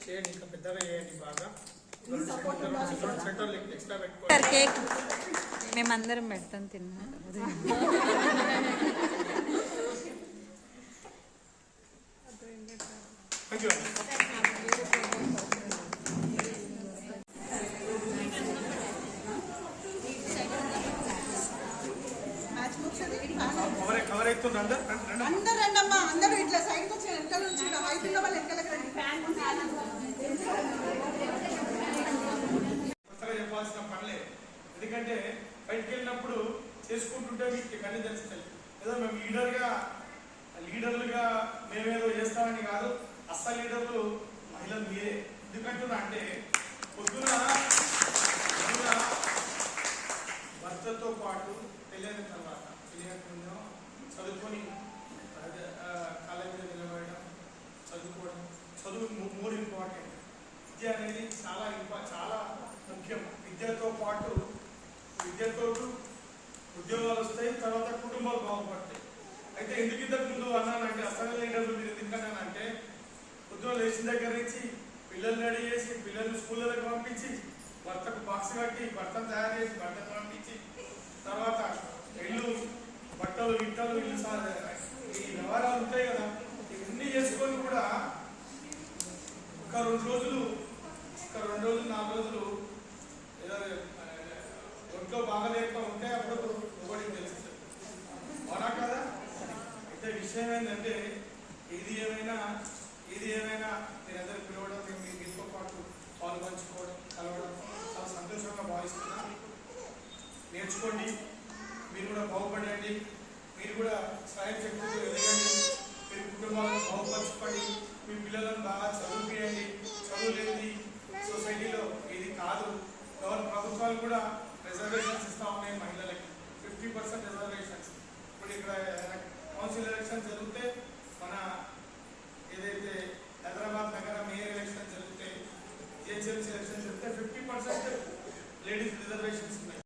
చేయండి, ఇంకా పెద్దగా చేయండి బాగా. సెంటర్లు ఎక్స్ట్రా పెట్టుకోండి. కేక్ మేమందరం పెడతాం తిన్నాం. కవర్ అవుతుంది అందరు రండమ్మా, అందరూ ఇట్లా సైడ్కి వచ్చి వెనకాల నుంచి హైట్ ఉన్న వాళ్ళు వెనకాలకి రండి. కొత్తగా చెప్పాల్సిన పనిలే, ఎందుకంటే బయటికి వెళ్ళినప్పుడు చేసుకుంటుంటే మీకు అన్ని తెలుస్తాయి. ఏదో మేము లీడర్లుగా మేమేదో చేస్తామని కాదు, అస్సలు లీడర్లు మహిళలు మీరే. ఎందుకంటున్నా అంటే పొద్దున భర్తతో పాటు పెళ్ళైన తర్వాత పెళ్ళైన చదువుకొని కాలేజీలో నిలబడడం, చదువుకోవడం. చదువు మోర్ ఇంపార్టెంట్. విద్య అనేది చాలా ముఖ్యం. విద్యతో ఉద్యోగాలు వస్తాయి, తర్వాత కుటుంబాలు బాగుపడతాయి. అయితే ఎందుకు ఇంతకు ముందు అన్నానంటే అసలు లీడర్లు మీరు ఎందుకన్నానంటే ఉద్యోగాలు వేసిన దగ్గర నుంచి పిల్లల్ని రెడీ చేసి పిల్లల్ని స్కూళ్ళకి పంపించి భర్తకు బాక్స్ కట్టి భర్తను తయారు చేసి భర్తను పంపించి తర్వాత ఇల్లు బట్టలు ఇట్టలు ఇల్లు ఈ వ్యవహారాలు ఉంటాయి కదా, ఇవన్నీ చేసుకొని కూడా ఒక 2 రోజులు 4 రోజులు ఏదో ఒంట్లో బాగలేక ఉంటే అప్పుడు ఒకటి తెలుస్తుంది. అవునా కదా? అయితే విషయం ఏంటంటే ఏది ఏమైనా మీరందరూ పిలవడం, మీతో పాటు పాలు పంచుకోవడం, కలవడం చాలా సంతోషంగా భావిస్తున్నా. నేర్చుకోండి, మీరు కూడా బాగుపడండి, మీరు కూడా స్వయం శక్తితో ఎదగండి, మీరు కుటుంబాలను బాగుపరచుకోండి, మీ పిల్లలను బాగా చదువుపియండి. చదువు లేని సొసైటీలో ఇది కాదు. ప్రభుత్వాలు కూడా రిజర్వేషన్స్ ఇస్తా ఉన్నాయి మహిళలకి, 50% రిజర్వేషన్స్. ఇప్పుడు ఇక్కడ కౌన్సిల్ ఎలక్షన్ జరిగితే, మన ఏదైతే హైదరాబాద్ నగర మేయర్ ఎలక్షన్ జరిగితే, జిహెచ్ఎంసీ ఎలక్షన్ జరిగితే 50% లేడీస్ రిజర్వేషన్స్ ఉన్నాయి.